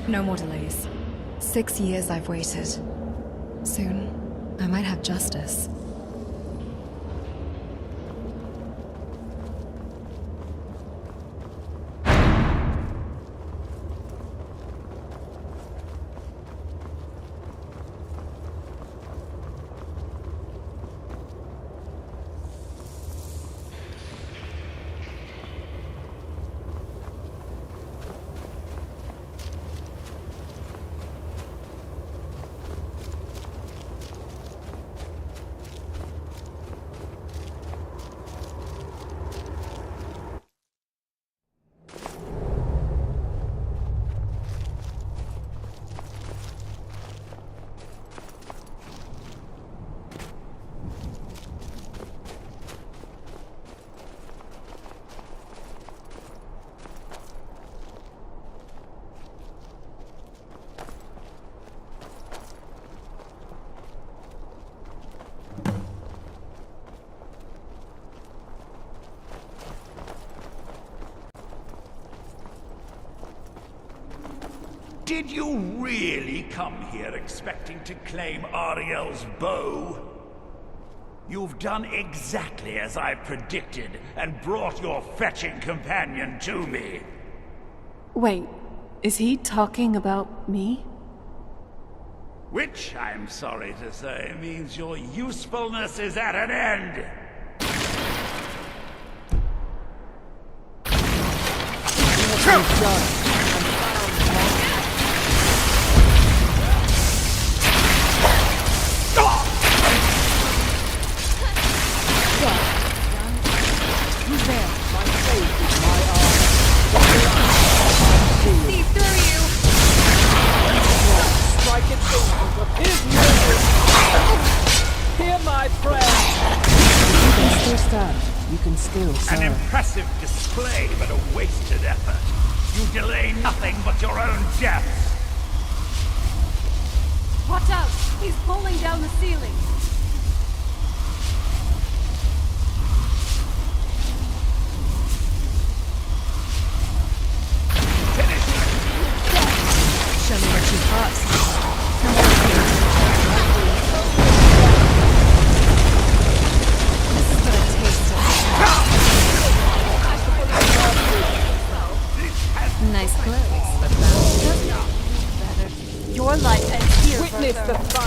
No more delays. 6 years I've waited. Soon, I might have justice. Did you really come here expecting to claim Ariel's bow? You've done exactly as I predicted and brought your fetching companion to me. Wait, is he talking about me? Which, I'm sorry to say, means your usefulness is at an end. An impressive display, but a wasted effort. You delay nothing but your own death. Watch out! He's pulling down the ceiling! Finish it! Show me what you've got. Nice clothes, but better. Your life ends here. Witness the fire.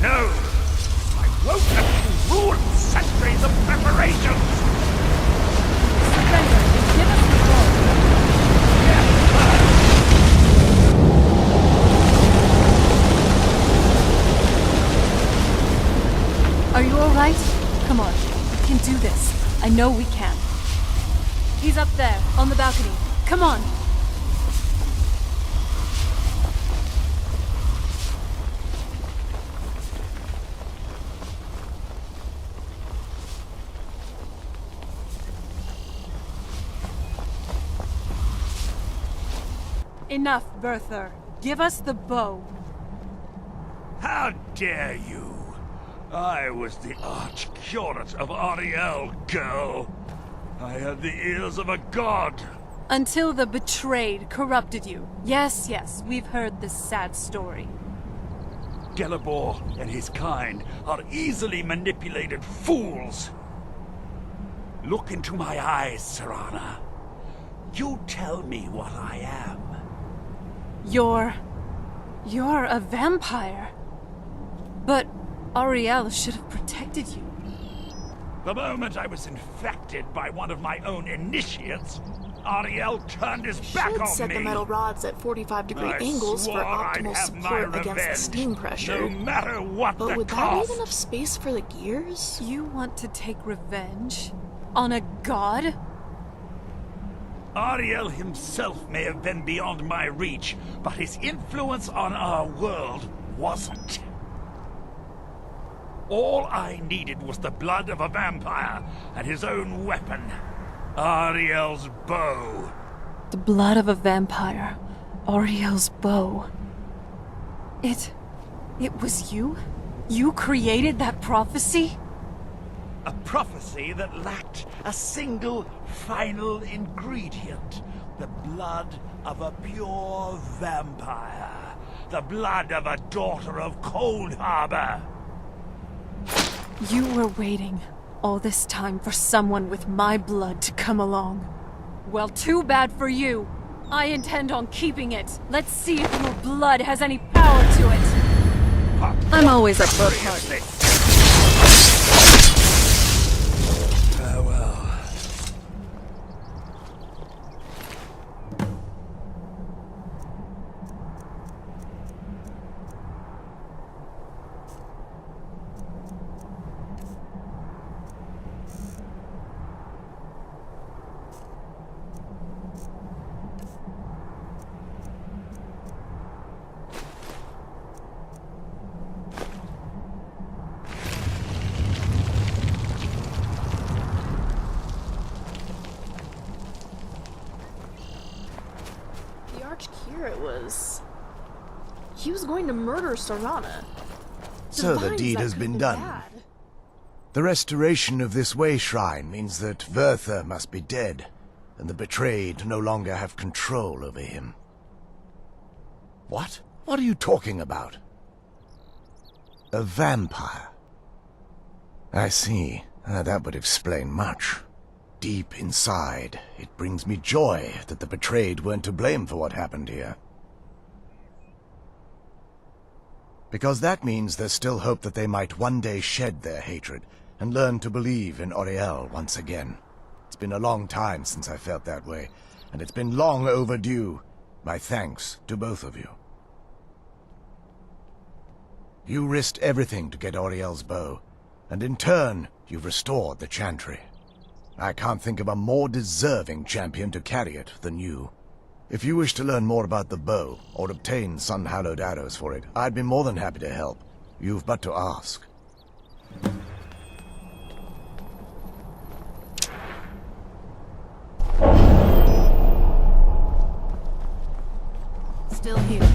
No! I won't let you ruin centuries of preparations! Surrender and give us the gold. Are you alright? Come on, we can do this. I know we can. He's up there, on the balcony. Come on! Enough, Bertha. Give us the bow. How dare you! I was the arch-curate of Ariel, girl. I had the ears of a god. Until the betrayed corrupted you. Yes, yes, we've heard this sad story. Gelibor and his kind are easily manipulated fools. Look into my eyes, Serana. You tell me what I am. You're a vampire. But Ariel should have protected you. The moment I was infected by one of my own initiates, Ariel turned his back on me. Should set the metal rods at 45-degree angles for optimal support against the steam pressure. No matter what but the would cost. that leave enough space for the gears? You want to take revenge? On a god? Ariel himself may have been beyond my reach, but his influence on our world wasn't. All I needed was the blood of a vampire and his own weapon. Ariel's bow. The blood of a vampire. Ariel's bow. It was you? You created that prophecy? A prophecy that lacked a single final ingredient. The blood of a pure vampire. The blood of a daughter of Cold Harbor. You were waiting all this time for someone with my blood to come along. Well, too bad for you. I intend on keeping it. Let's see if your blood has any power to it. I'm always up for a party. Farewell. He was going to murder Serana. So the deed has been done. The restoration of this way shrine means that Verther must be dead, and the betrayed no longer have control over him. What? What are you talking about? A vampire. I see. That would explain much. Deep inside, it brings me joy that the betrayed weren't to blame for what happened here. Because that means there's still hope that they might one day shed their hatred and learn to believe in Auriel once again. It's been a long time since I felt that way, and it's been long overdue. My thanks to both of you. You risked everything to get Auriel's bow, and in turn, you've restored the Chantry. I can't think of a more deserving champion to carry it than you. If you wish to learn more about the bow, or obtain sun-hallowed arrows for it, I'd be more than happy to help. You've but to ask. Still here.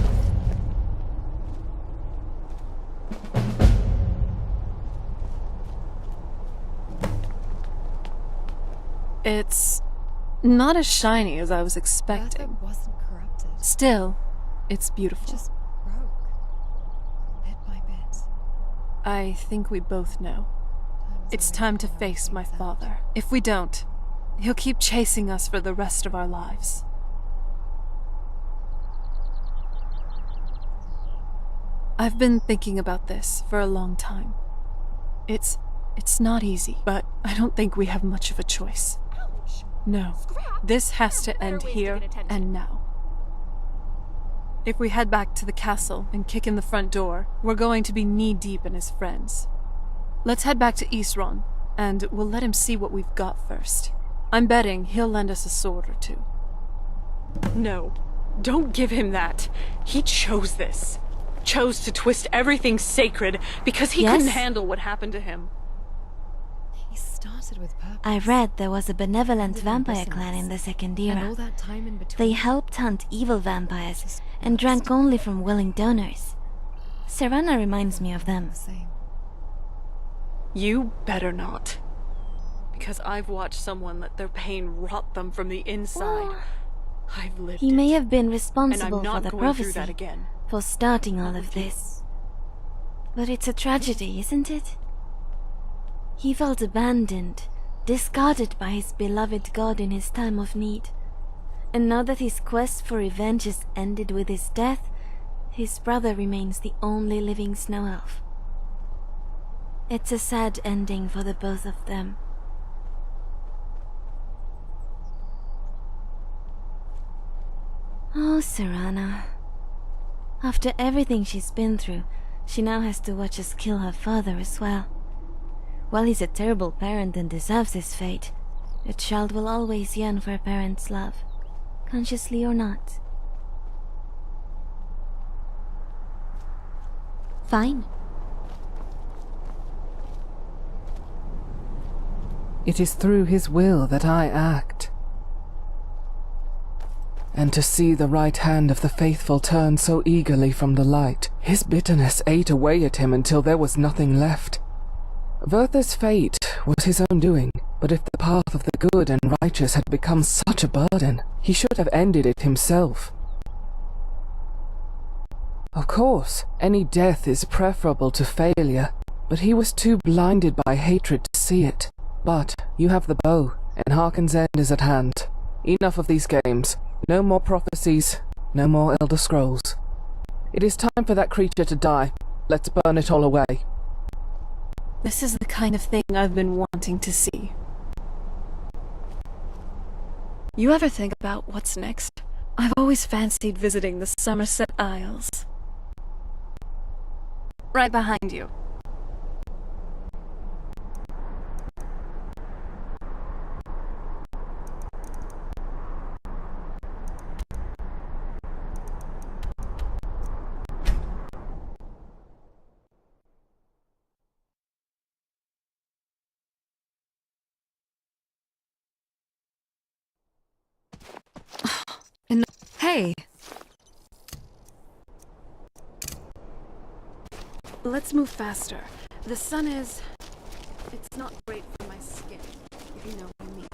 It's not as shiny as I was expecting. Bertha wasn't corrupted. Still, it's beautiful. Just broke. Bit by bit. I think we both know. It's time to face my father. If we don't, he'll keep chasing us for the rest of our lives. I've been thinking about this for a long time. It's not easy, but I don't think we have much of a choice. No, this has to end here and now. If we head back to the castle and kick in the front door, we're going to be knee-deep in his friends. Let's head back to Isron, and we'll let him see what we've got first. I'm betting he'll lend us a sword or two. No, don't give him that. He chose this. Chose to twist everything sacred because he couldn't handle what happened to him. He started with purpose. I read there was a benevolent vampire clan in the Second And Era. all that time in between. They helped hunt evil vampires and drank only from willing donors. Serana reminds me of them. Same. You better not. Because I've watched someone let their pain rot them from the inside. I've lived He it. may have been And responsible I'm for not the going through that prophecy, again. for starting all of this. But it's a tragedy, isn't it? He felt abandoned, discarded by his beloved god in his time of need. And now that his quest for revenge has ended with his death, his brother remains the only living snow elf. It's a sad ending for the both of them. Oh, Serana. After everything she's been through, she now has to watch us kill her father as well. While he's a terrible parent and deserves his fate, a child will always yearn for a parent's love, consciously or not. Fine. It is through his will that I act. And to see the right hand of the faithful turn so eagerly from the light, his bitterness ate away at him until there was nothing left. Werther's fate was his own doing, but if the path of the good and righteous had become such a burden, he should have ended it himself. Of course, any death is preferable to failure, but he was too blinded by hatred to see it. But you have the bow, and Harkon's end is at hand. Enough of these games. No more prophecies, no more Elder Scrolls. It is time for that creature to die. Let's burn it all away. This is the kind of thing I've been wanting to see. You ever think about what's next? I've always fancied visiting the Somerset Isles. Right behind you. Hey! Let's move faster. The sun is... it's not great for my skin, if you know what I mean.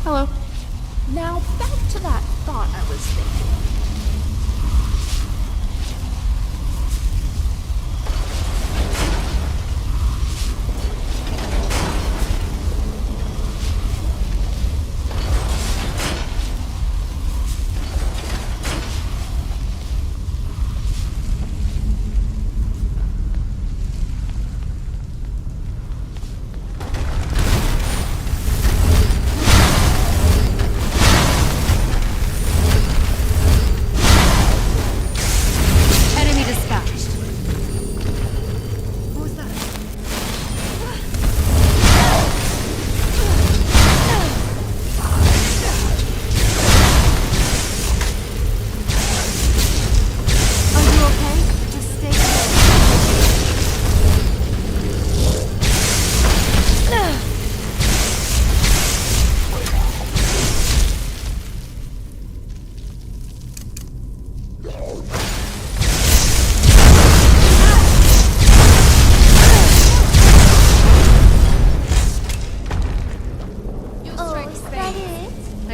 Hello. Now back to that thought I was thinking.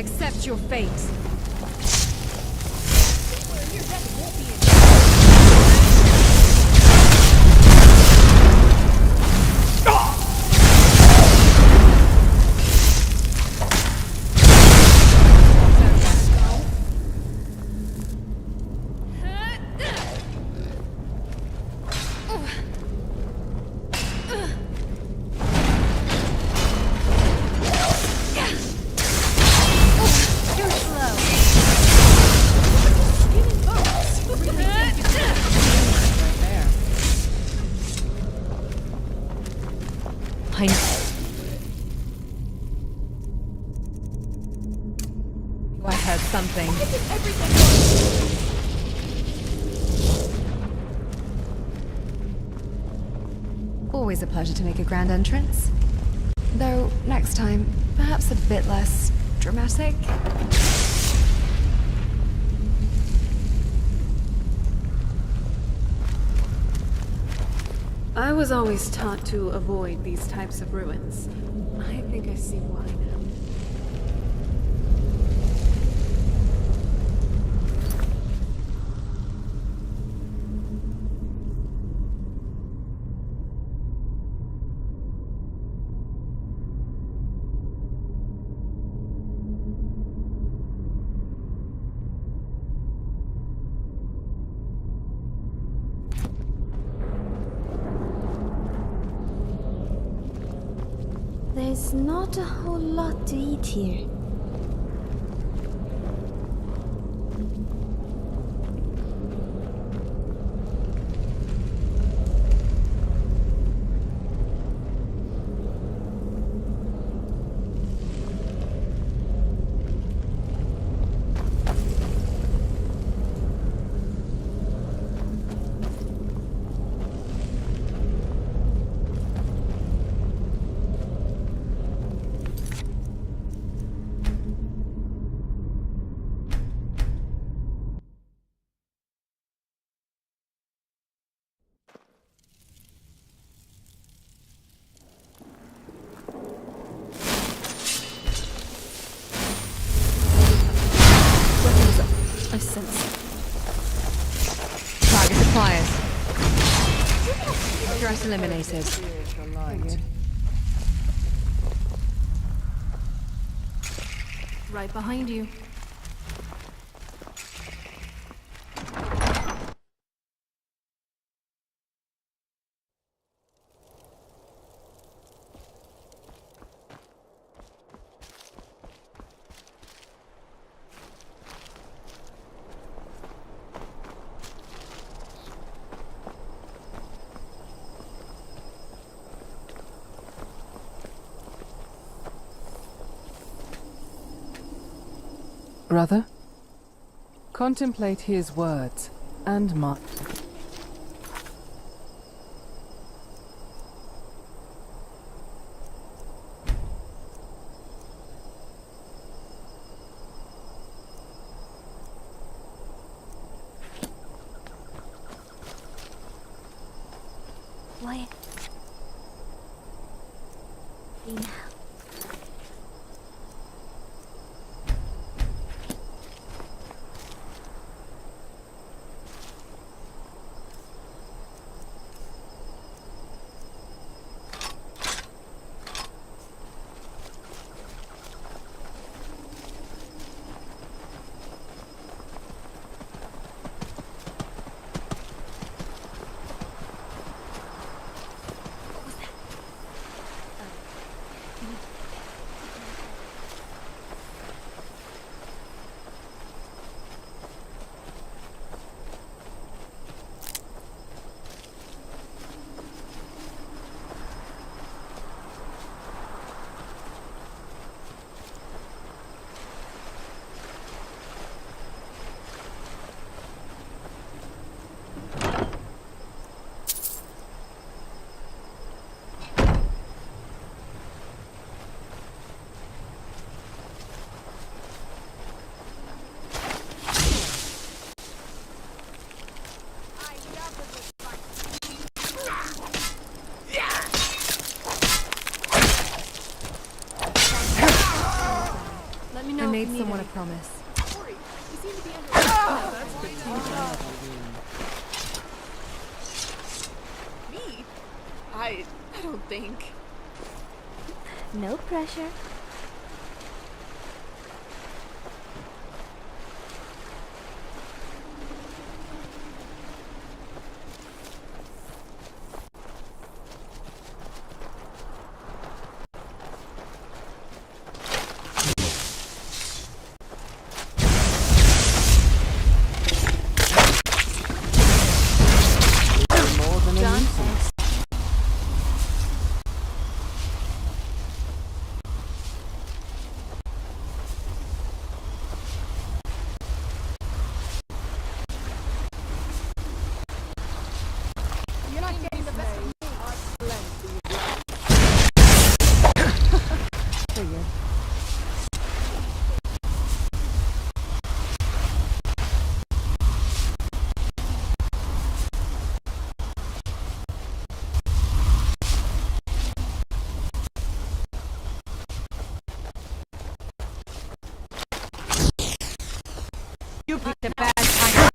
Accept your fate. I heard something. Always a pleasure to make a grand entrance. Though, next time, perhaps a bit less dramatic. I was always taught to avoid these types of ruins. I think I see why now. There's not a whole lot to eat here. I sense it. Target acquired. Threat eliminated. Right behind you. Brother, contemplate his words and mine. Why? Now. made someone a promise. Me? I don't think. No pressure. You picked a bad time.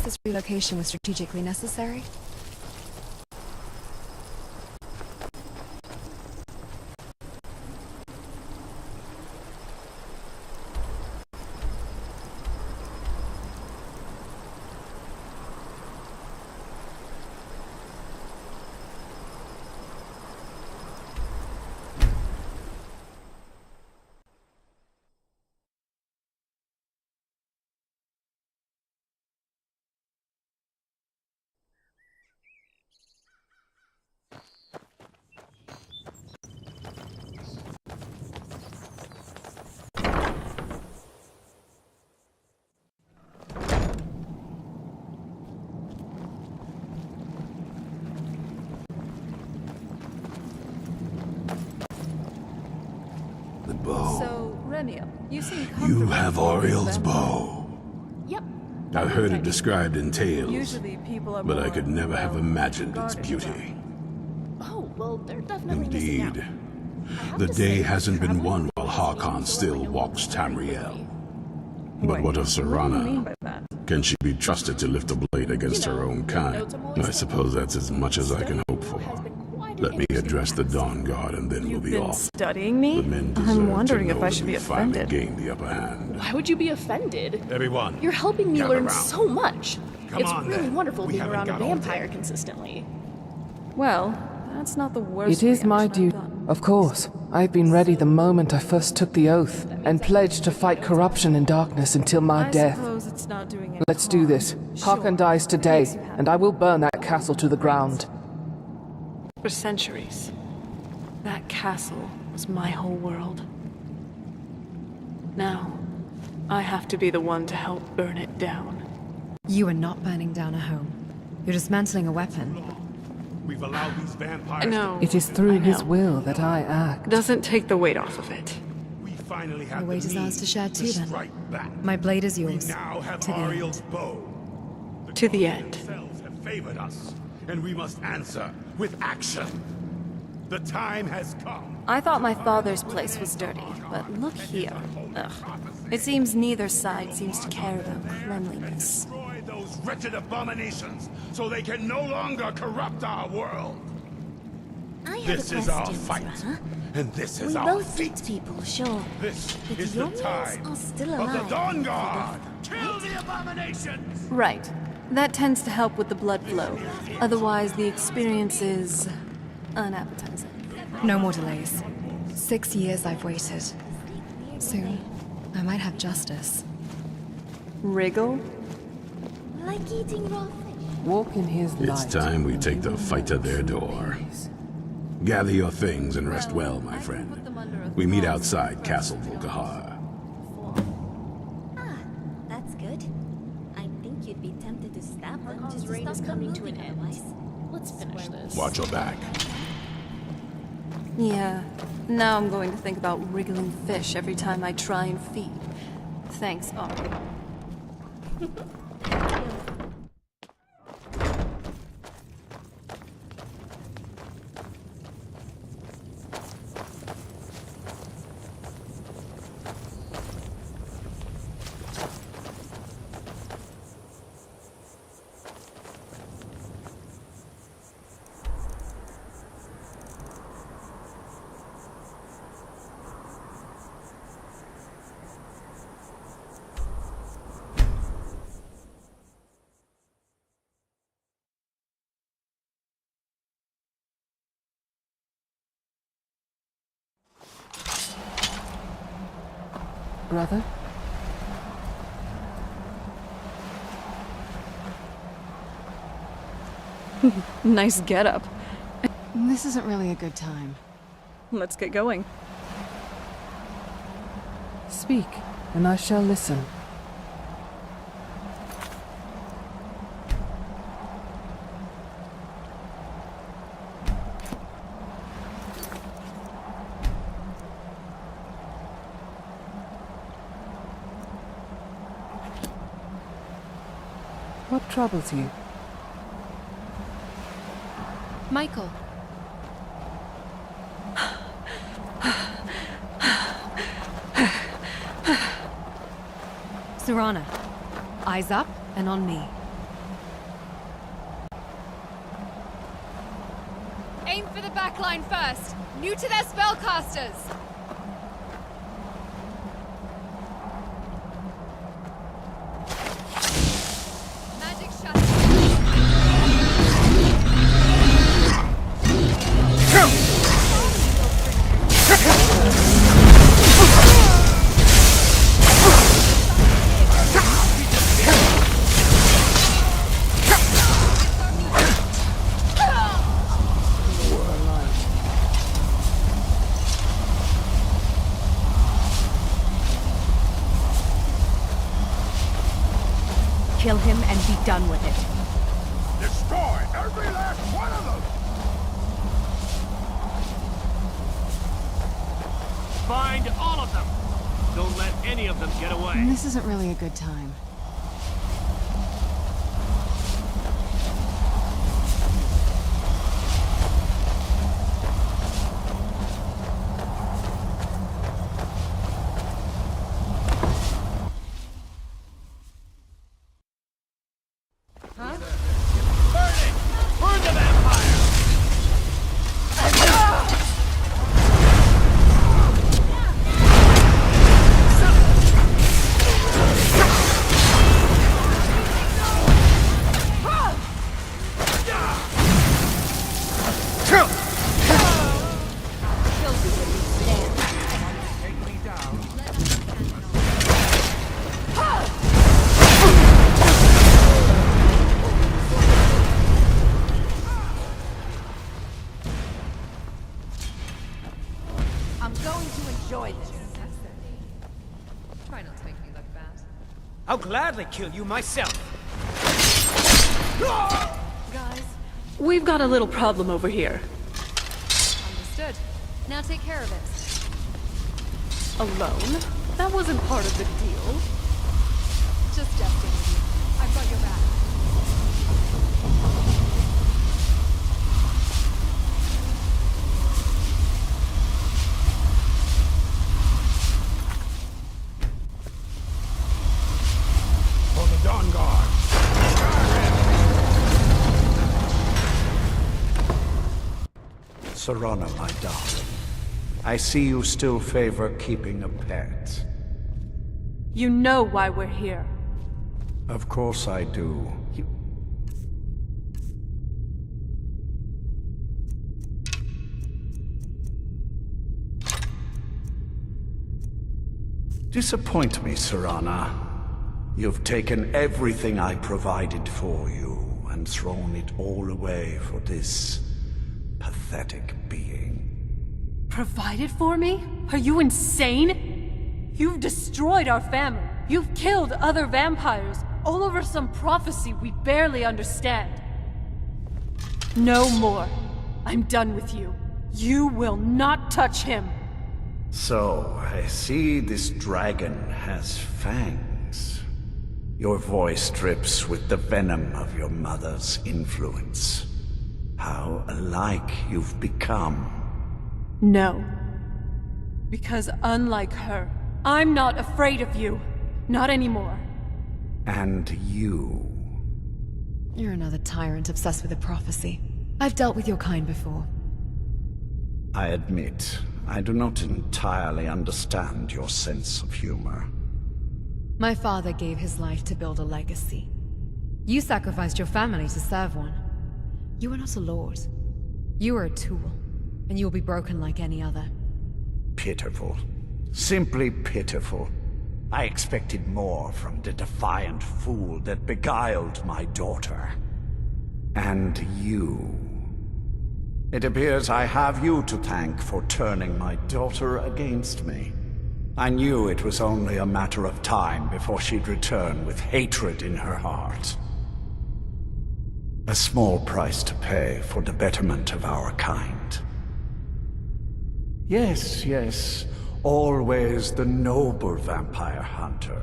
This relocation was strategically necessary. So, Reniel, you seem You have Ariel's bow. Yep. I've heard it described in tales, Usually people are but I more, could never have well, imagined its guarded beauty. Oh, well, they're definitely missing out. Indeed. I have The to day say, hasn't been traveling won while with Harkon these still people walks I know Tamriel. But what of What do you mean Serana? by that? Can she be trusted to lift a blade against her own kind? I suppose that's as much as I can hope for. Let me address the Dawn Guard and then we'll You've be been off. studying me? The men deserve I'm wondering to if know I that should we be finally offended. gained the upper hand. Why would you be offended? Everyone, You're helping me gather learn round. so much. Come It's on, really then. wonderful We being haven't around a got all vampire day. consistently. Well, that's not the worst. It is my reaction duty. I've gotten. Of course, I've been ready the moment I first took the oath, and pledged to fight corruption and darkness until my I death. suppose it's not doing any Let's do harm. this. Sure. Harkon dies today, Makes you happy. and I will burn that castle to the ground. For centuries, that castle was my whole world. Now, I have to be the one to help burn it down. You are not burning down a home. You're dismantling a weapon. We've allowed these vampires. No, It is through I his know. will that I act. Doesn't take the weight off of it. We finally have The weight the is ours means to share too, then. strike back. My blade is We yours. now have To the Ariel's end. bow. To the end. Themselves have favored us, and we must answer with action. The time has come. I thought my father's place was dirty, but look here. Ugh. It seems neither side seems to care about cleanliness. Destroy those wretched abominations so they can no longer corrupt our world. I have This a is our question, fight, Serana. and this We is our both fate. eat people, sure. This But is your the meals time are still of the alive. Dawn Guard. Kill the abominations! Right. That tends to help with the blood flow. Otherwise, the experience is unappetizing. No more delays. 6 years I've waited. Soon, I might have justice. Wriggle? Like eating raw fish. Walk in his light. It's time we take the fight to their door. Gather your things and rest well, my friend. We meet outside Castle Volkahar. Ah, that's good. stab them just to stop coming to an end. Let's finish this. Watch your back. Yeah. Now I'm going to think about wriggling fish every time I try and feed. Thanks, Ari. Brother? Nice getup. This isn't really a good time. Let's get going. Speak, and I shall listen. What troubles you? Michael. Serana, eyes up and on me. Aim for the back line first. New to their spellcasters. Magic shot. Kill him and be done with it. Destroy every last one of them! Find all of them! Don't let any of them get away. This isn't really a good time. Burn the vampire! I'm going to enjoy this. Try not to make me look bad. I'll gladly kill you myself. Guys, We've got a little problem over here. understood. Now take care of it. Alone? That wasn't part of the deal. Just jesting with you. I've got your back. For the Dawn Guard! Serana, my darling. I see you still favor keeping a pet. You know why we're here. Of course I do. Disappoint me, Serana. You've taken everything I provided for you and thrown it all away for this pathetic being. Provided for me? Are you insane? You've destroyed our family. You've killed other vampires. all over some prophecy we barely understand. No more. I'm done with you. You will not touch him. So, I see this dragon has fangs. Your voice drips with the venom of your mother's influence. How alike you've become. No. Because unlike her, I'm not afraid of you. Not anymore. And you... You're another tyrant obsessed with a prophecy. I've dealt with your kind before. I admit, I do not entirely understand your sense of humor. My father gave his life to build a legacy. You sacrificed your family to serve one. You are not a lord. You are a tool, and you will be broken like any other. Pitiful. Simply pitiful. I expected more from the defiant fool that beguiled my daughter. And you... It appears I have you to thank for turning my daughter against me. I knew it was only a matter of time before she'd return with hatred in her heart. A small price to pay for the betterment of our kind. Yes, yes, always the noble vampire hunter.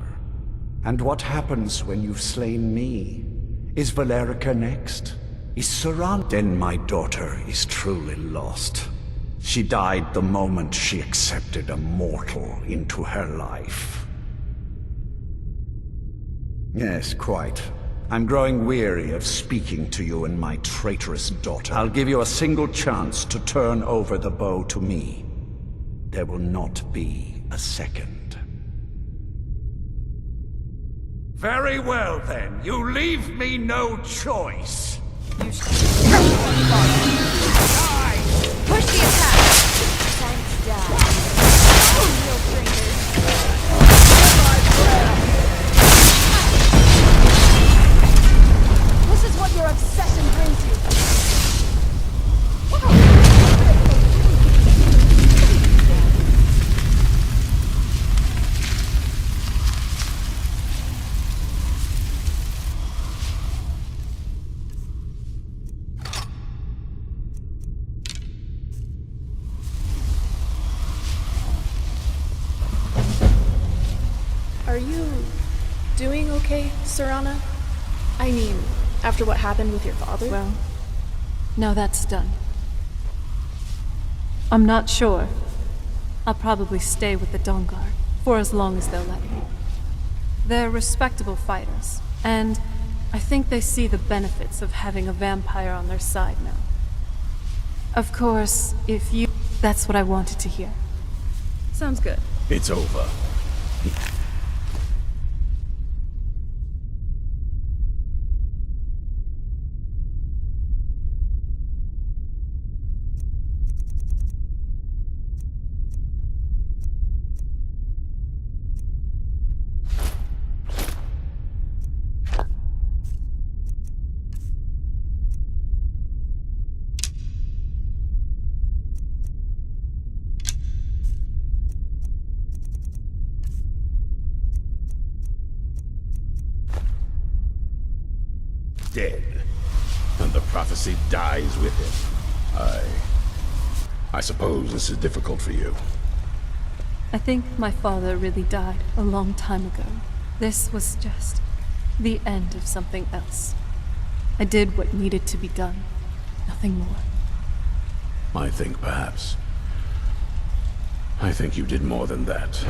And what happens when you've slain me? Is Valerica next? Is Saran? Then my daughter is truly lost. She died the moment she accepted a mortal into her life. Yes, quite. I'm growing weary of speaking to you and my traitorous daughter. I'll give you a single chance to turn over the bow to me. There will not be a second. Very well then, you leave me no choice. Push the attack! Thanks, Dad. This is what your obsession brings you. Are you doing okay, Serana? I mean, after what happened with your father? Well, now that's done. I'm not sure. I'll probably stay with the Dawn Guard for as long as they'll let me. They're respectable fighters, and I think they see the benefits of having a vampire on their side now. Of course, if you... That's what I wanted to hear. Sounds good. It's over. Dead. And the prophecy dies with him. I suppose this is difficult for you. I think my father really died a long time ago. This was just the end of something else. I did what needed to be done. Nothing more. I think you did more than that.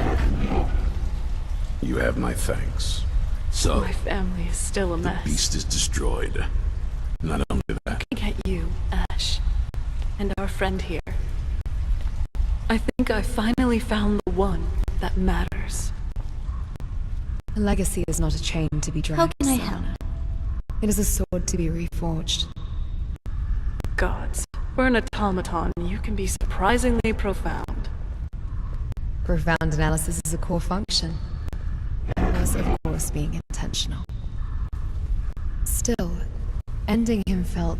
You have my thanks. So, My family is still a mess. the beast is destroyed. Not only that. Looking at you, Ash, and our friend here, I think I finally found the one that matters. A legacy is not a chain to be dragged. How can I help? It is a sword to be reforged. Gods, for an automaton, you can be surprisingly profound. Profound analysis is a core function. Was, of course, being intentional. Still, ending him felt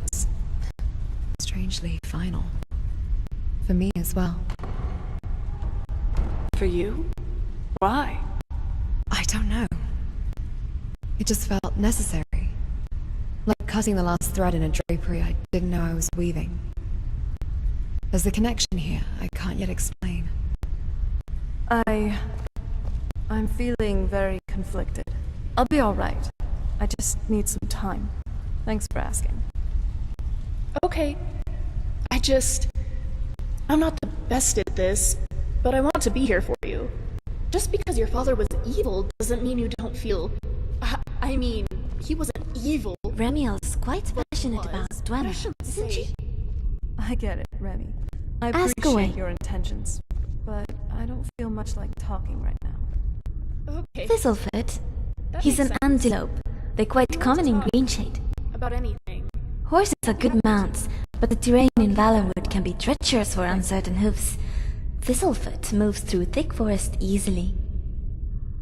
strangely final. For me as well. For you? Why? I don't know. It just felt necessary. Like cutting the last thread in a drapery I didn't know I was weaving. There's a connection here I can't yet explain. I'm feeling very conflicted. I'll be alright. I just need some time. Thanks for asking. Okay. I'm not the best at this, but I want to be here for you. Just because your father was evil doesn't mean you don't feel... I mean, he wasn't evil. Remiel's quite passionate about Dwemer, isn't she? I get it, Remy. I Ask appreciate away. your intentions, but I don't feel much like talking right now. Okay. Thistlefoot. That He's makes an sense. antelope. They're quite common in Greenshade. About anything. Horses are good mounts, but the terrain in Valorwood can be treacherous for uncertain hoofs. Thistlefoot moves through thick forest easily.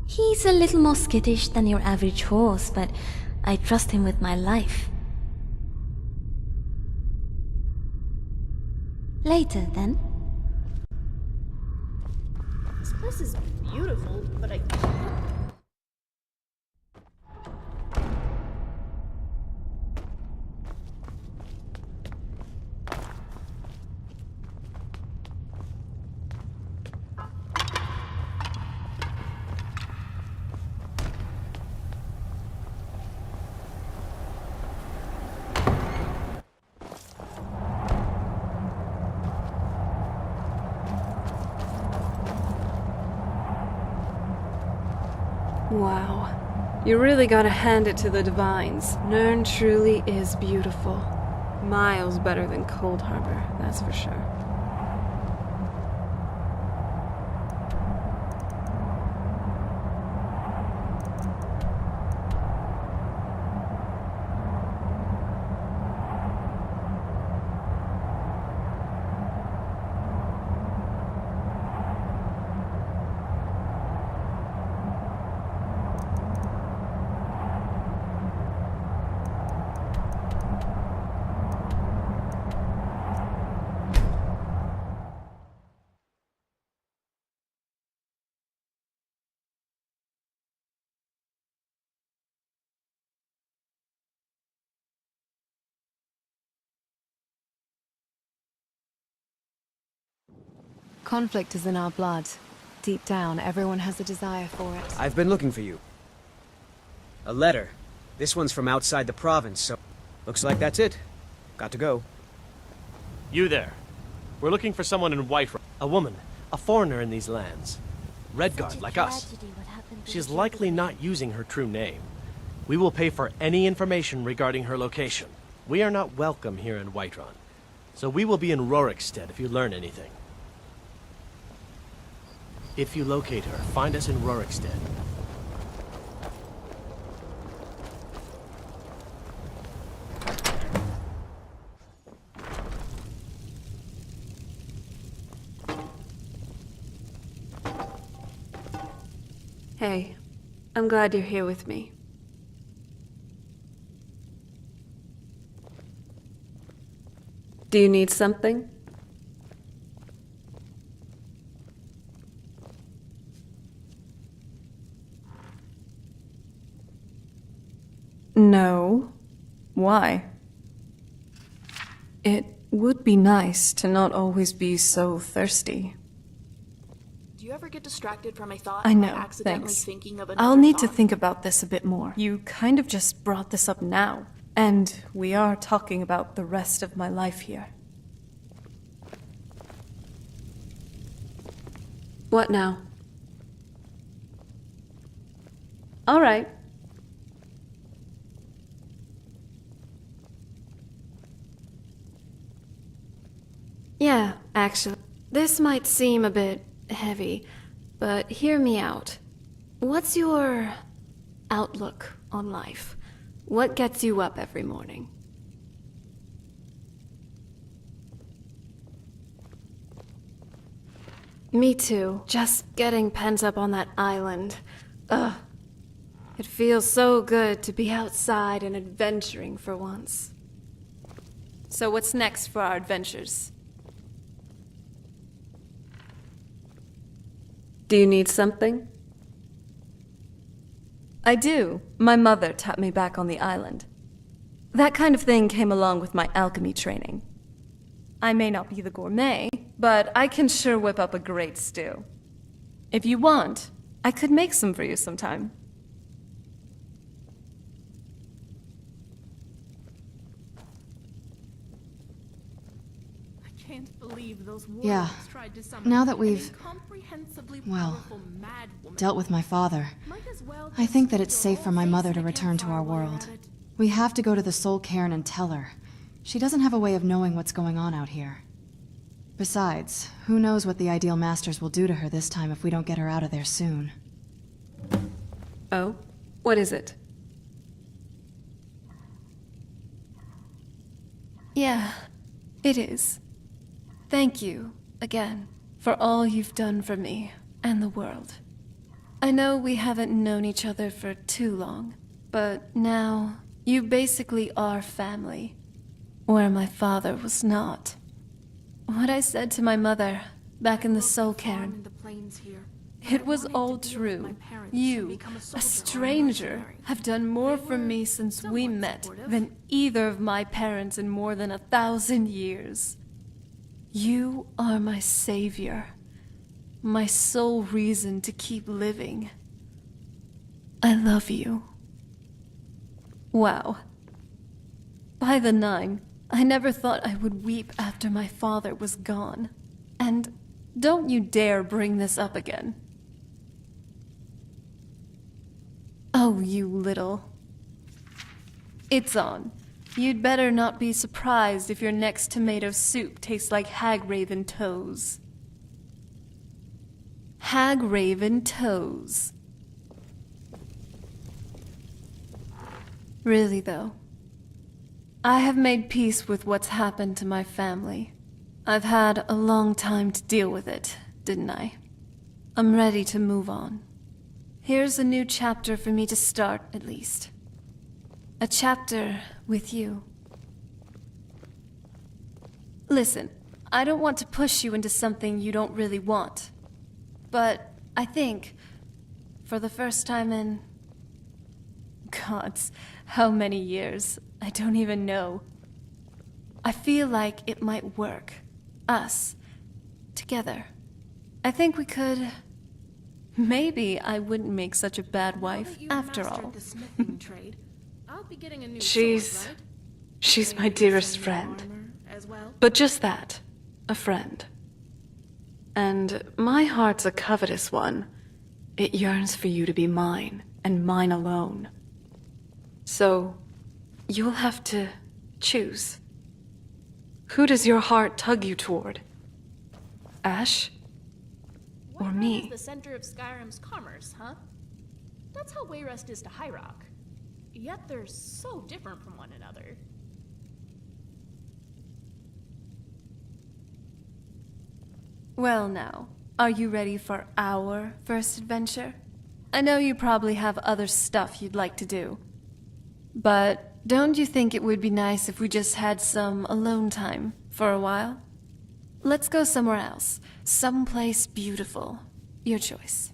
He's a little more skittish than your average horse, but I trust him with my life. Later, then. This place is beautiful, but I... Wow. You really gotta hand it to the Divines. Nern truly is beautiful. Miles better than Cold Harbor, that's for sure. Conflict is in our blood. Deep down, everyone has a desire for it. I've been looking for you. A letter. This one's from outside the province, so... Looks like that's it. Got to go. You there. We're looking for someone in Whiterun. A woman. A foreigner in these lands. Redguard, like us. She's likely not using her true name. We will pay for any information regarding her location. We are not welcome here in Whiterun. So we will be in Rorikstead if you learn anything. If you locate her, find us in Rorikstead. Hey, I'm glad you're here with me. Do you need something? No. Why? It would be nice to not always be so thirsty. Do you ever get distracted from a thought I by know, accidentally thanks. thinking of another I'll need to thought? think about this a bit more. You kind of just brought this up now, and we are talking about the rest of my life here. What now? All right. Yeah, actually, this might seem a bit heavy, but hear me out. What's your outlook on life? What gets you up every morning? Me too. Just getting pent up on that island. Ugh. It feels so good to be outside and adventuring for once. So what's next for our adventures? Do you need something? I do. My mother tapped me back on the island. That kind of thing came along with my alchemy training. I may not be the gourmet, but I can sure whip up a great stew. If you want, I could make some for you sometime. I can't believe those Yeah. warlocks tried to summon Now that an we've, incomprehensibly well, powerful mad woman. dealt with my father, Might as well I just think that it's your safe whole for my face mother in to a return to campfire our while you're world. at it. We have to go to the Soul Cairn and tell her. She doesn't have a way of knowing what's going on out here. Besides, who knows what the Ideal Masters will do to her this time if we don't get her out of there soon. Oh? What is it? Yeah, it is. Thank you, again, for all you've done for me and the world. I know we haven't known each other for too long, but now you basically are family, where my father was not. What I said to my mother back in the Soul Cairn, it was all true. You, a stranger, have done more for me since we met than either of my parents in more than 1,000 years. You are my savior, my sole reason to keep living. I love you. Wow. By the 9, I never thought I would weep after my father was gone. And don't you dare bring this up again. Oh, you little. It's on. You'd better not be surprised if your next tomato soup tastes like hag-raven toes. Hag-raven toes. Really, though, I have made peace with what's happened to my family. I've had a long time to deal with it, didn't I? I'm ready to move on. Here's a new chapter for me to start, at least. A chapter with you. Listen, I don't want to push you into something you don't really want. But I think, for the first time in... Gods, how many years? I don't even know. I feel like it might work. Us. Together. I think we could... Maybe I wouldn't make such a bad wife, after all. She's my dearest friend. But just that. A friend. And my heart's a covetous one. It yearns for you to be mine, and mine alone. So, you'll have to choose. Who does your heart tug you toward? Ash? Or me? Is the center of Skyrim's commerce, huh? That's how Wayrest is to High Rock. Yet they're so different from one another. Well now, are you ready for our first adventure? I know you probably have other stuff you'd like to do. But don't you think it would be nice if we just had some alone time for a while? Let's go somewhere else. Someplace beautiful. Your choice.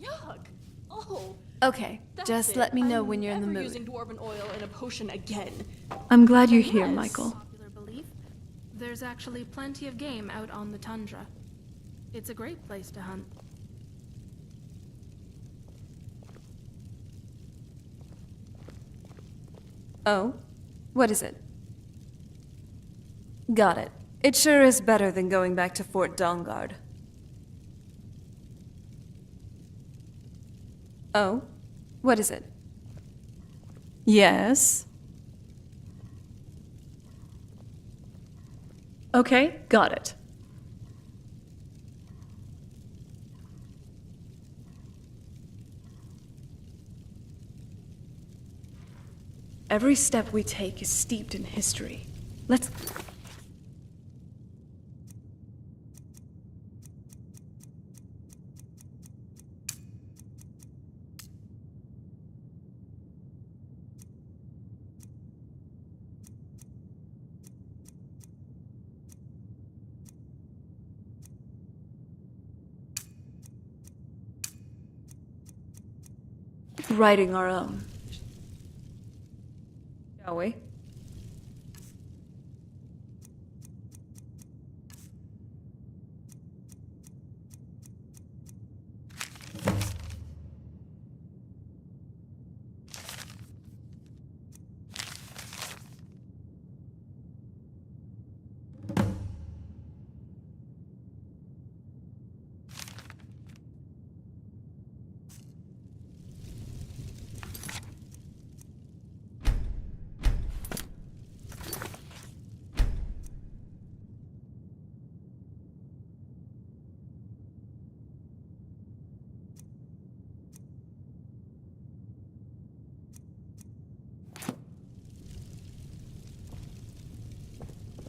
Yuck! Oh. Okay, just let me know when you're in the mood. Using dwarven oil in a potion again. I'm glad you're here, Michael. Popular belief, there's actually plenty of game out on the tundra. It's a great place to hunt. Oh? What is it? Got it. It sure is better than going back to Fort Dawnguard. Oh? What is it? Yes? Okay, got it. Every step we take is steeped in history. Let's... writing our own. Shall we?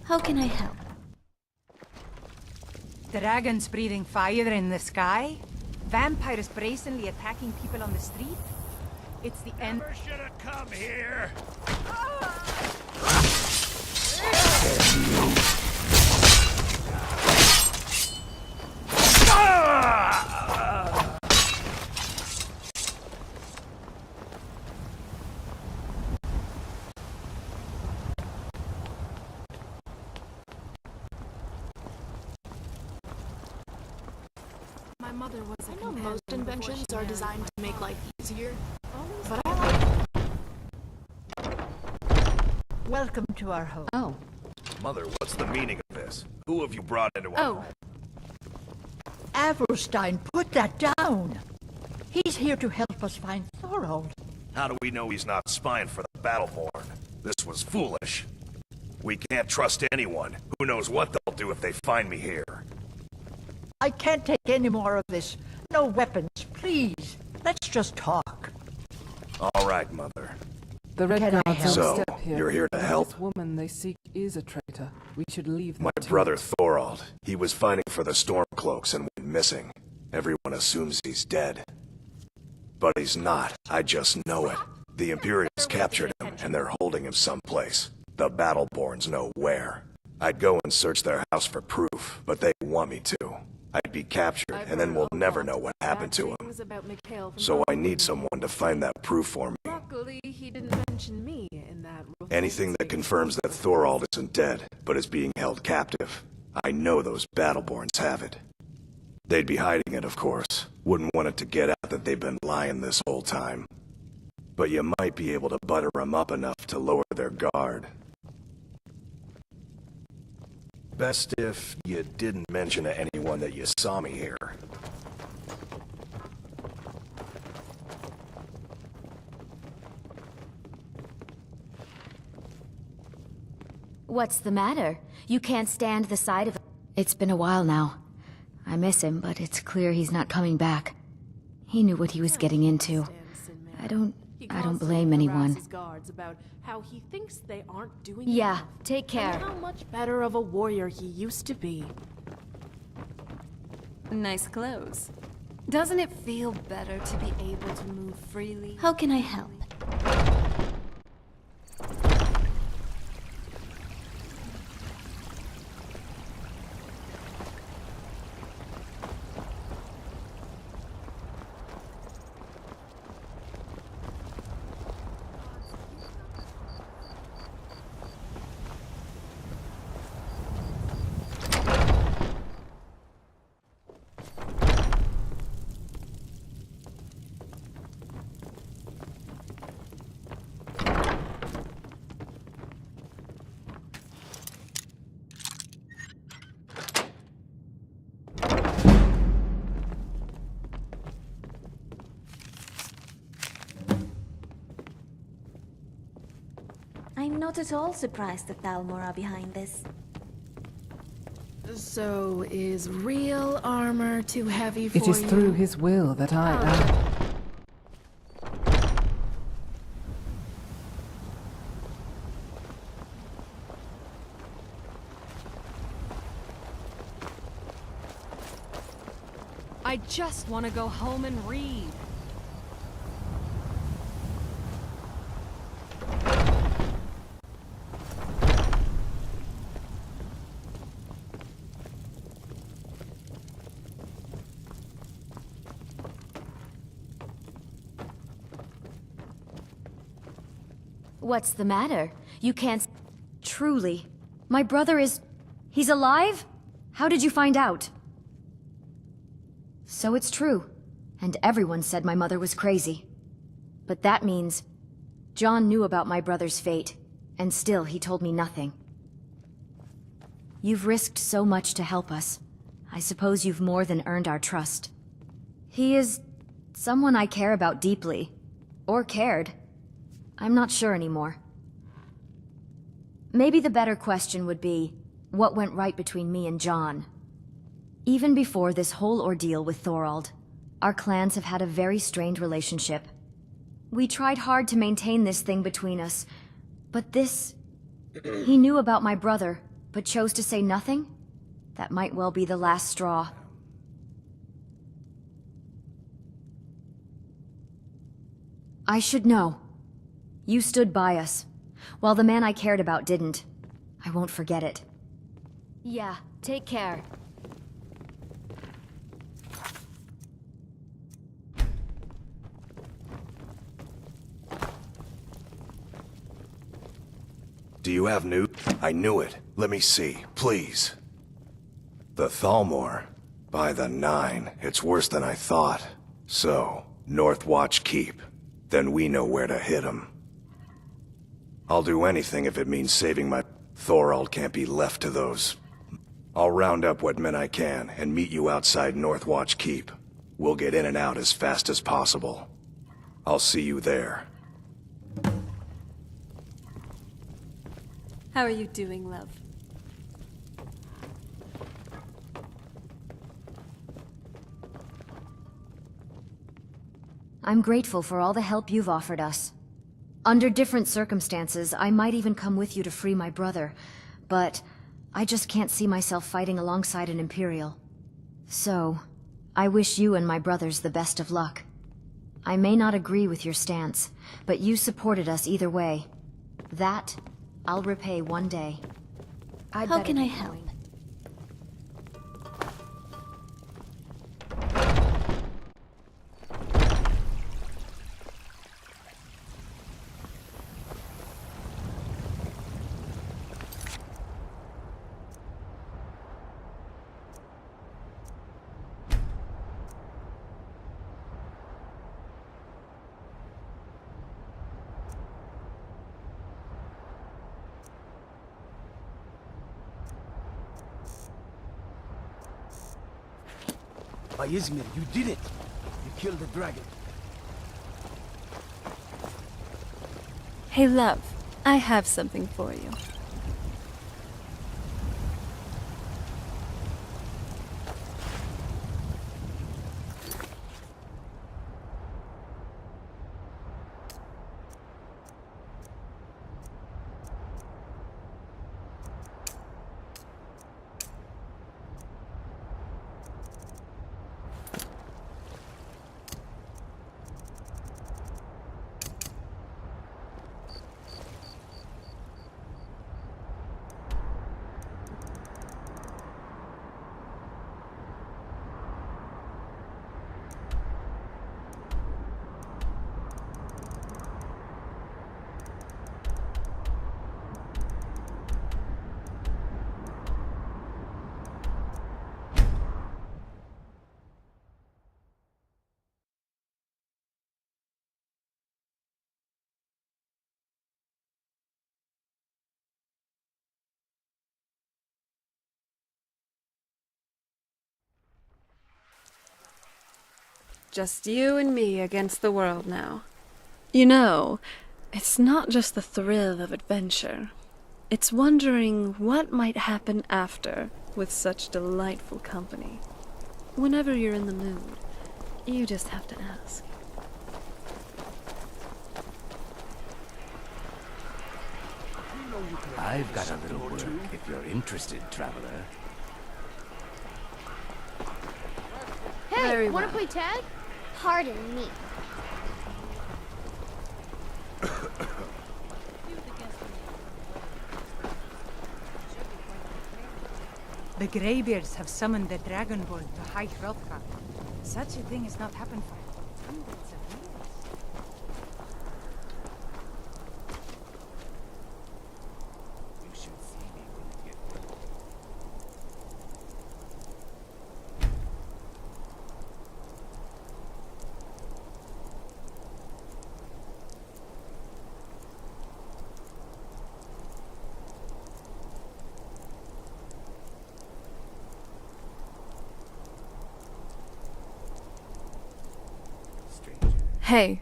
How can I help? Dragons breathing fire in the sky? Vampires brazenly attacking people on the street? It's the end. Never should have come here. My mother was I know most inventions are designed to make life easier, but I like... Welcome to our home. Oh. Mother, what's the meaning of this? Who have you brought into our home? Averstein, put that down! He's here to help us find Thorold. How do we know he's not spying for the Battleborn? This was foolish. We can't trust anyone. Who knows what they'll do if they find me here? I can't take any more of this. No weapons, please. Let's just talk. All right, Mother. The Red Can I Guards help? will So, step here. you're here to help? This woman they seek is a traitor. We should leave them My to brother it. Thorold. He was fighting for the Stormcloaks and went missing. Everyone assumes he's dead. But he's not. I just know it. The Imperials captured him, and they're holding him someplace. The Battleborns know where. I'd go and search their house for proof, but they want me to. I'd be captured, and then we'll never know what happened to him. So I need someone to find that proof for me. Luckily, he didn't mention me in that. Anything that confirms that Thorold isn't dead, but is being held captive. I know those Battleborns have it. They'd be hiding it, of course. Wouldn't want it to get out that they've been lying this whole time. But you might be able to butter them up enough to lower their guard. Best if you didn't mention to anyone that you saw me here. What's the matter? You can't stand the sight of... It's been a while now. I miss him, but it's clear he's not coming back. He knew what he was getting into. I don't blame anyone. Yeah, take care. And how much better of a warrior he used to be. Nice clothes. Doesn't it feel better to be able to move freely? How can I help? I'm not at all surprised that Thalmor are behind this. So, is real armor too heavy for you? It is through his will that I am. I just want to go home and read. What's the matter? You can't... Truly. My brother is... He's alive? How did you find out? So it's true. And everyone said my mother was crazy. But that means... John knew about my brother's fate, and still he told me nothing. You've risked so much to help us. I suppose you've more than earned our trust. He is... someone I care about deeply. Or cared. I'm not sure anymore. Maybe the better question would be, what went right between me and John? Even before this whole ordeal with Thorald, our clans have had a very strained relationship. We tried hard to maintain this thing between us, but this... He knew about my brother, but chose to say nothing? That might well be the last straw. I should know. You stood by us, while the man I cared about didn't. I won't forget it. Yeah, take care. Do you have news? I knew it. Let me see, please. The Thalmor. By the 9, it's worse than I thought. So, Northwatch Keep. Then we know where to hit him. I'll do anything if it means saving my... Thorald can't be left to those. I'll round up what men I can and meet you outside Northwatch Keep. We'll get in and out as fast as possible. I'll see you there. How are you doing, love? I'm grateful for all the help you've offered us. Under different circumstances, I might even come with you to free my brother, but I just can't see myself fighting alongside an Imperial. So, I wish you and my brothers the best of luck. I may not agree with your stance, but you supported us either way. That, I'll repay one day. How can I help? By Izmir, you did it! You killed the dragon. Hey, love. I have something for you. Just you and me against the world now. You know, it's not just the thrill of adventure. It's wondering what might happen after with such delightful company. Whenever you're in the mood, you just have to ask. I've got a little work if you're interested, traveler. Hey, Very wanna well. play tag? Pardon me. The Greybeards have summoned the Dragonborn to High Hrothgar. Such a thing has not happened for hundreds of years. Hey,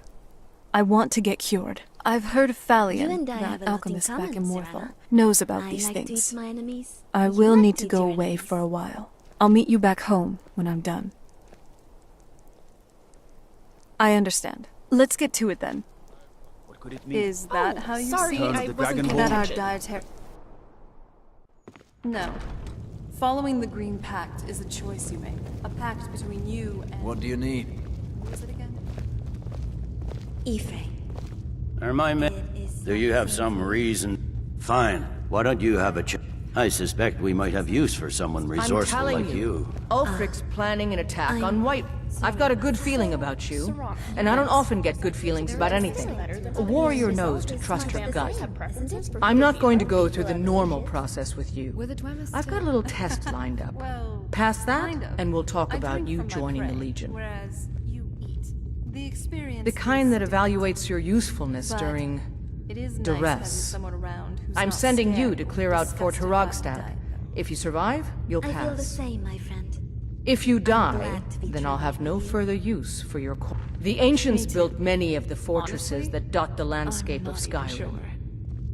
I want to get cured. I've heard You Phalion, and I have that a lot in alchemist back in common, Morthal, Serana. knows about I these like to eat things. my enemies. I You will like need to to eat go your away enemies. for a while. I'll meet you back home when I'm done. I understand. Let's get to it then. What could it mean? Is that how you sorry, see it? Turn of the dragon That our Ball. dietary... No. Following the Green Pact is a choice you make. A pact between you and... What do you need? Who is it again? Ife. Are my men? Do you have some reason? Fine. Why don't you have a chat? I suspect we might have use for someone resourceful like you. Ulfric's planning an attack on White. I've got a good feeling about you, and I don't often get good feelings about anything. A warrior knows to trust her gut. I'm not going to go through the normal process with you. I've got a little test lined up. Pass that, and we'll talk about you joining the Legion. Whereas you eat. The experience The kind that is evaluates your usefulness But during it is nice having duress. someone around who's I'm not sending you scared to or clear out Fort disgusted by Haragstad. dying. If you survive, you'll I feel the pass. same, my friend. If you die, glad to be then I'll have no traveling with you. further use for your The ancients built many of the fortresses that dot the landscape of Skyrim.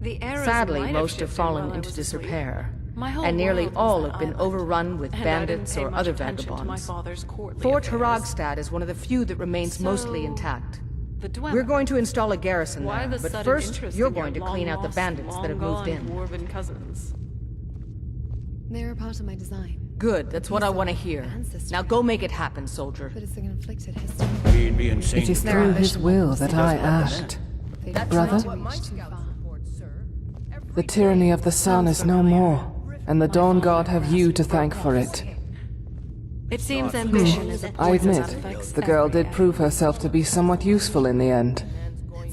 The eras Sadly, might have most have shifted fallen while I into was asleep. disrepair, My whole and nearly world was all that have been island, overrun with and I didn't bandits pay or much other attention to my vagabonds. father's courtly Fort affairs. Haragstad is one of the few that remains mostly intact. The Dwemer. We're going to install a garrison Why there, the but sudden first interest you're in your going to clean out the long-lost, bandits that have moved long-gone in. dwarven cousins? They were part of my design. Good, that's what I want to hear. Now go make it happen, soldier. But it's an inflicted history. It is through his will that I act. Brother, the tyranny of the sun is no more, and the Dawn God have you to thank for it. It seems ambition is a I poison admit, that affects the girl did prove herself to be somewhat useful in the end.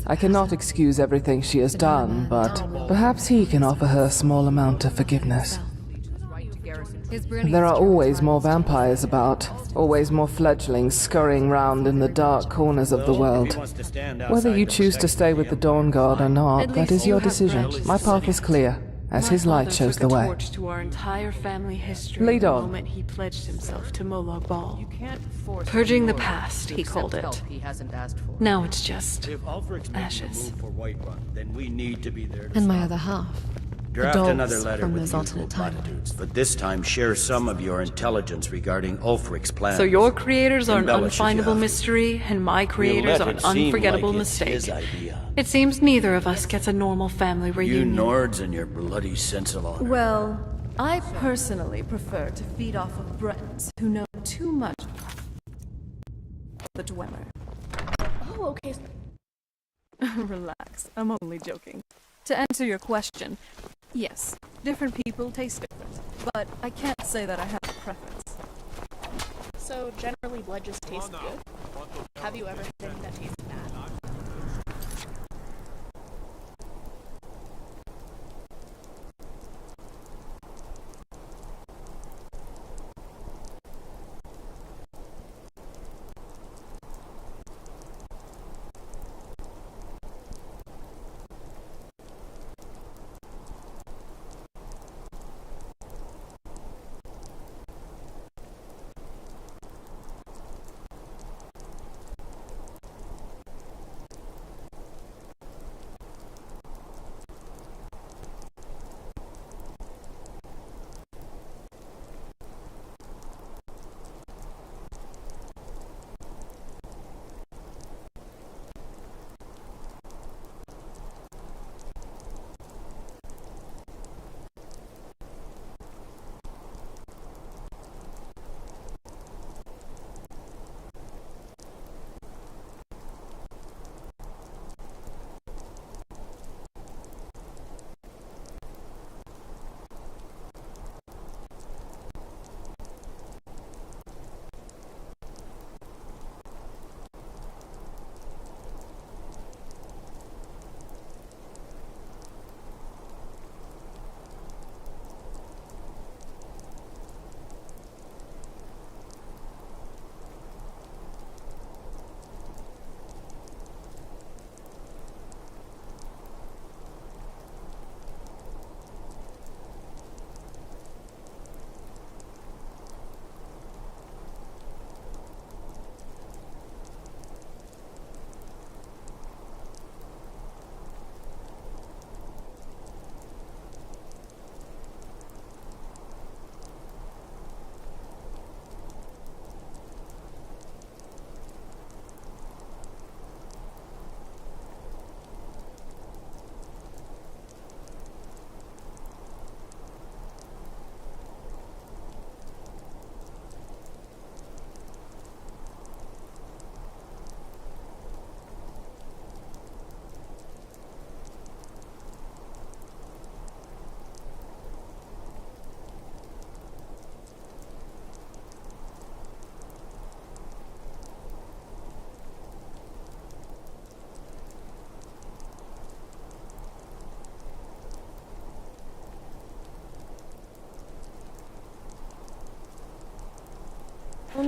I cannot excuse everything she has done, but perhaps he can offer her a small amount of forgiveness. There are always more vampires about, always more fledglings scurrying round in the dark corners of the world. Whether you choose to stay with the Dawn God or not, that is your decision. My path is clear, as his light shows the way. torch to our entire family history Lead the on. moment he pledged himself to Molag Bal. Purging the past, he called it. He hasn't asked for. Now it's just ashes. Then we need to be there. And my other half. Draft the dogs another letter from with those usual alternate timelines. platitudes, but this time share some of your intelligence regarding Ulfric's plans. So your creators are an Embellish if you unfindable have to. mystery, and my We'll creators let are an it seem unforgettable like it's mistake. his idea. It seems neither of us gets a normal family You reunion. Nords and your bloody sense of honor. Well, I personally prefer to feed off of Bretons who know too much the Dwemer. Oh, okay. Relax, I'm only joking. To answer your question, yes, different people taste different, but I can't say that I have a preference. So generally blood just tastes good? Have you ever had any that tastes bad?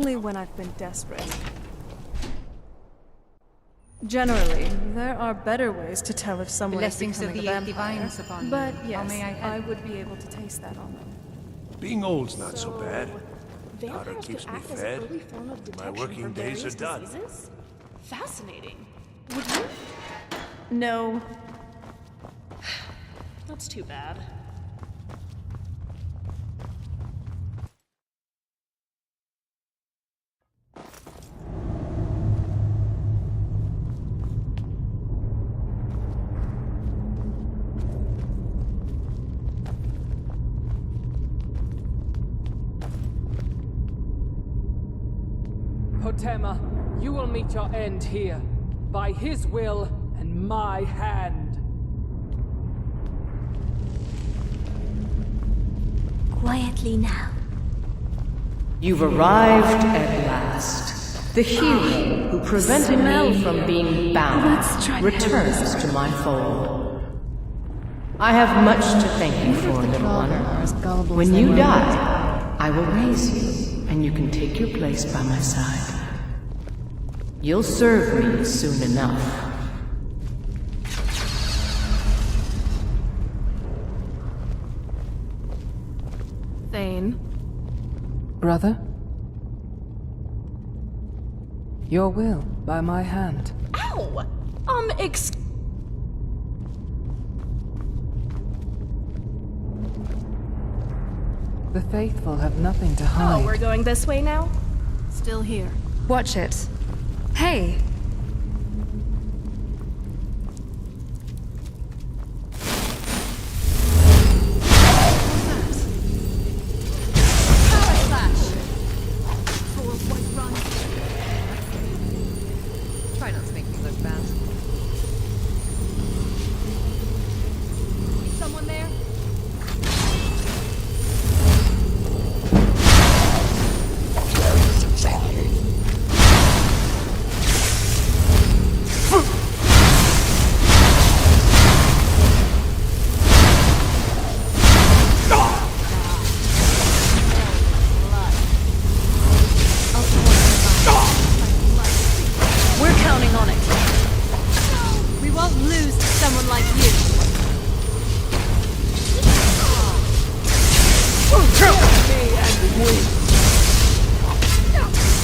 only when I've been desperate. Generally, there are better ways to tell if someone is Blessings of becoming the a eight vampire. divines upon you. But How yes, may I help? I would be able to taste that on them. Being old's not so bad. Powder Vampires keeps could me act as fed. an early form of My detection working for days are various done. diseases? Fascinating. Would you? No. That's too bad. Potema, you will meet your end here, by his will and my hand. Quietly now. You've arrived at last. The hero who prevented me from being bound returns to my fold. I have much to thank you for, little one. When you die, I will raise you, and you can take your place by my side. You'll serve me soon enough. Thane. Brother? Your will, by my hand. Ow! The faithful have nothing to hide. Oh, we're going this way now? Still here. Watch it. Hey! Try not to make me look bad. Is someone there? We're counting on it. We won't lose to someone like you. Me and we.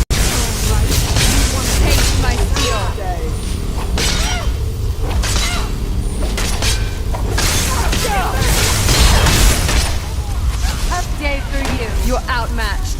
You want to taste my steel? Tough day for you. You're outmatched.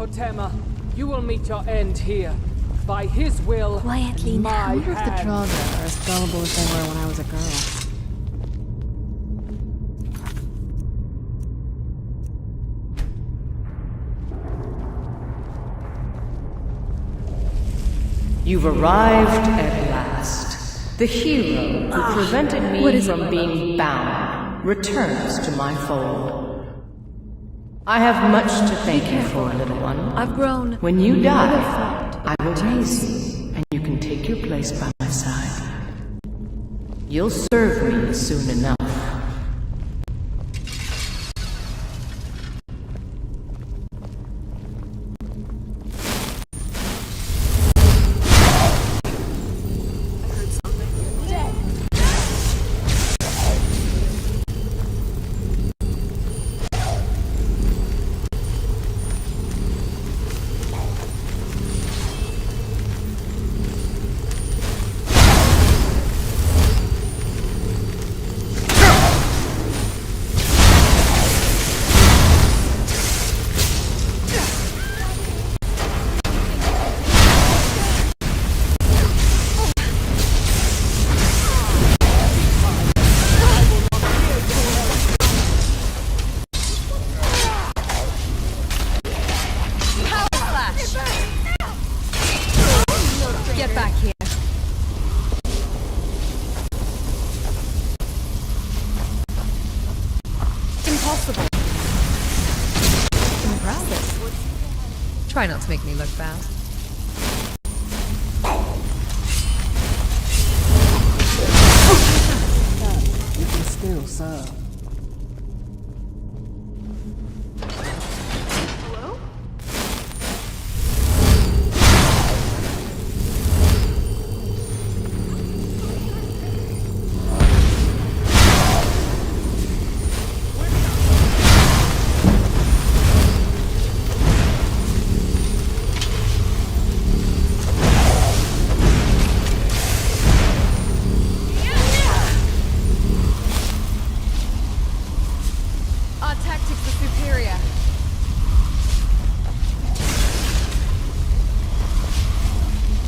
Hotema, you will meet your end here. By his will, Quietly my now. I wonder if the hand. Draugr are as gullible as they were when I was a girl. You've arrived at last. The hero who prevented me from being bound returns to my fold. I have much to thank you for, little one. I've grown. When you die, I will raise you, and you can take your place by my side. You'll serve me soon enough. Get back here. Impossible. Impressive. Try not to make me look bad. You can still serve. Our tactics are superior.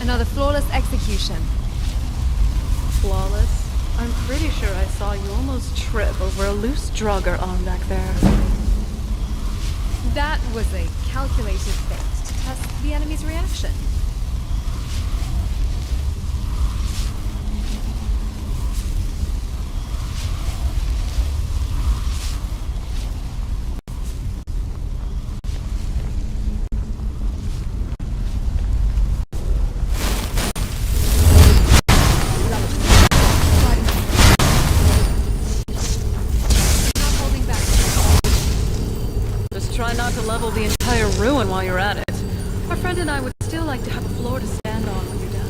Another flawless execution. Flawless? I'm pretty sure I saw you almost trip over a loose Draugr arm back there. That was a calculated feint to test the enemy's reaction. Just try not to level the entire ruin while you're at it. Our friend and I would still like to have a floor to stand on when you're done.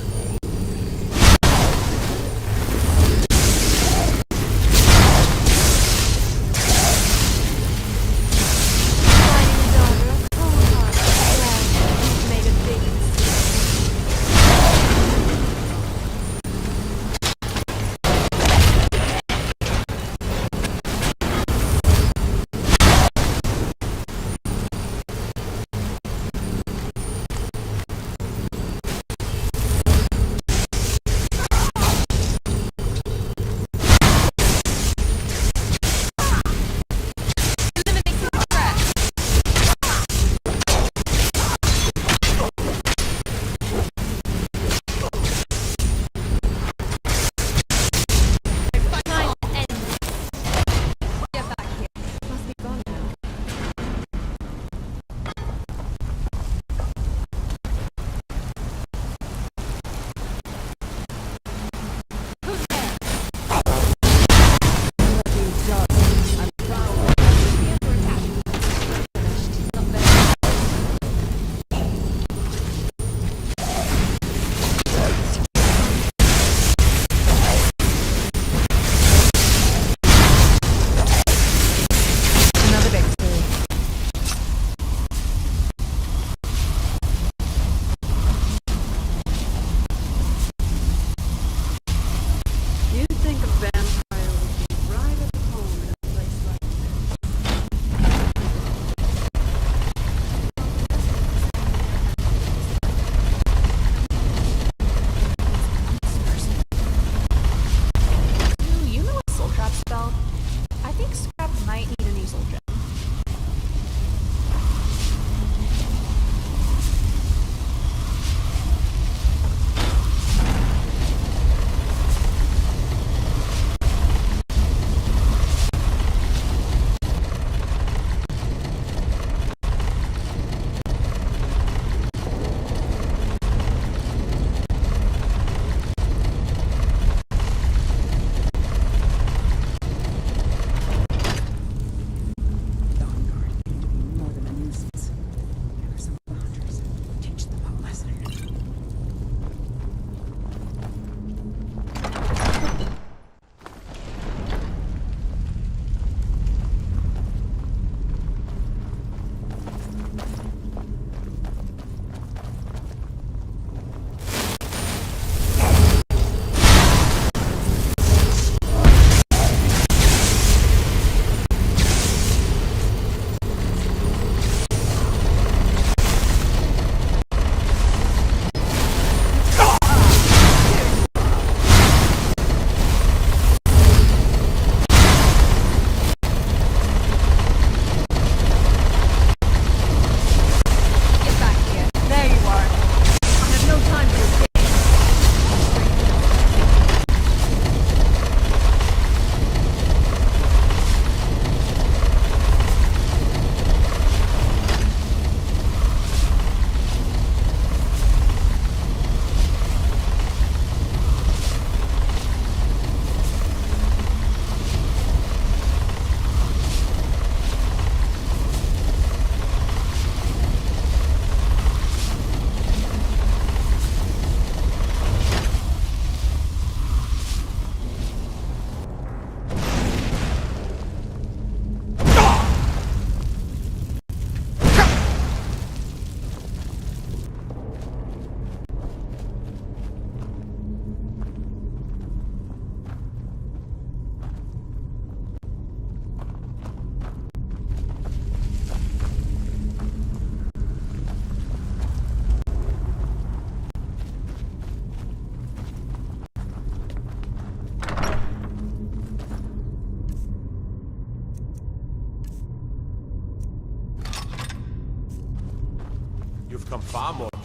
come far, mortal.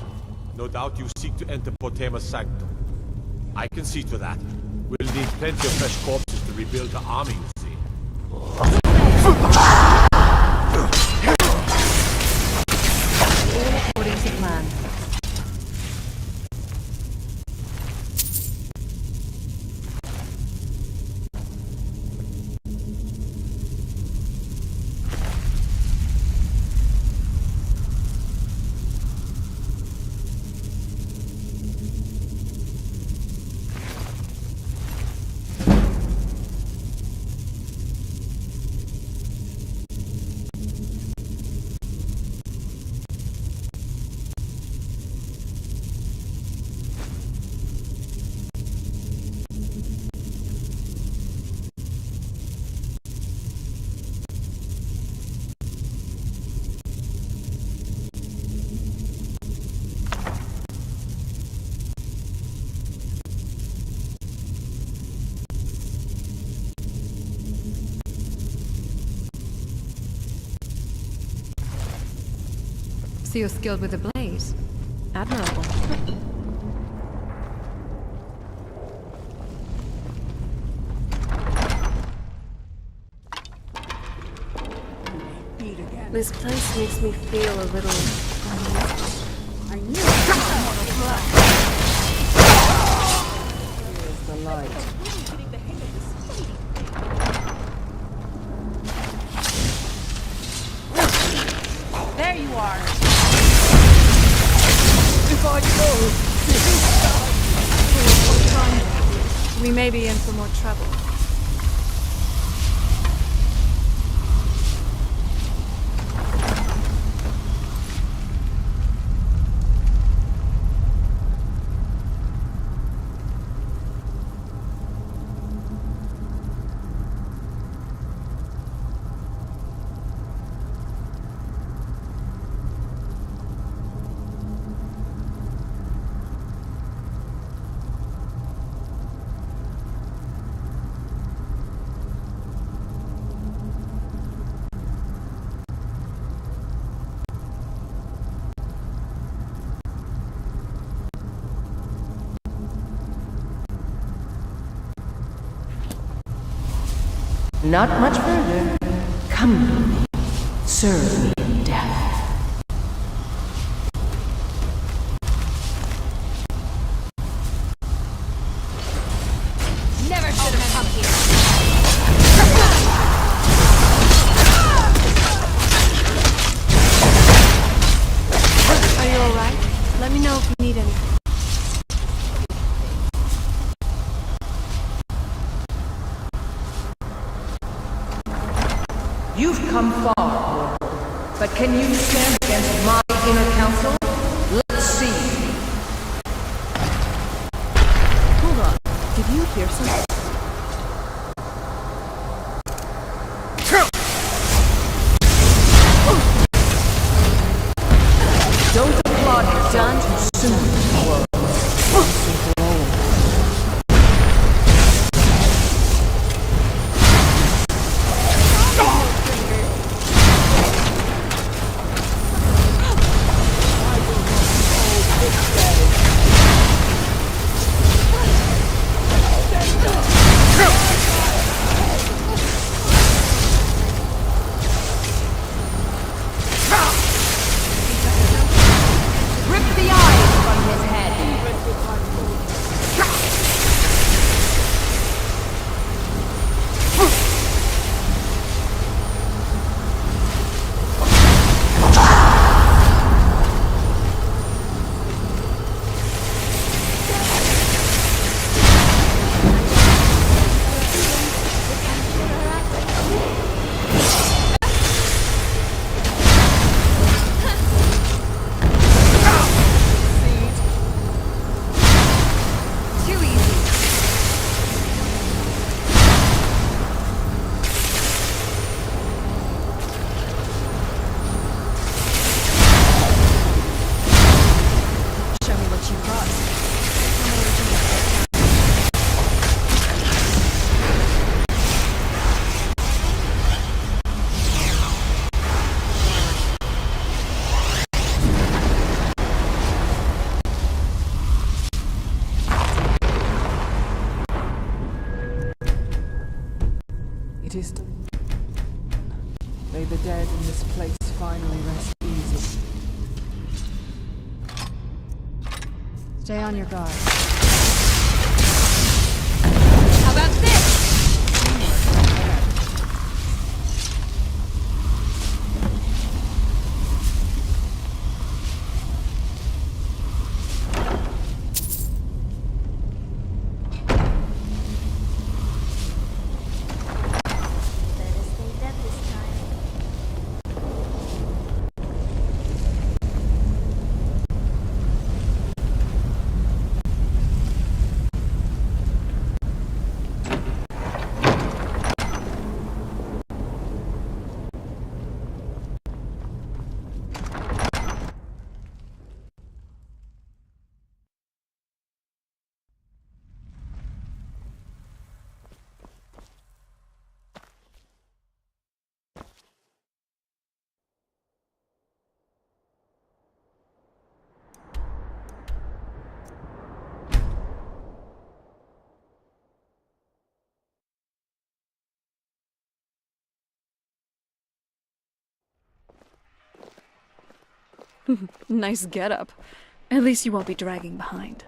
No doubt you seek to enter Potema's sanctum. I can see to that. We'll need plenty of fresh corpses to rebuild the army, you see. All according to plan. So you're skilled with a blade. Admirable. This place makes me feel a little uneasy. I knew it. Here's the light. There you are. If I go, we may be in for more trouble. Not much further. Come with me. Serve me in death. Never should have come here. Are you alright? Let me know if you need anything. You've come far, mortal. But can you stand against my inner council? Let's see. Hold on. Did you hear something? Don't applaud yourself too soon, world. It is done. May the dead in this place finally rest easy. Stay on your guard. How about this? Nice getup. At least you won't be dragging behind.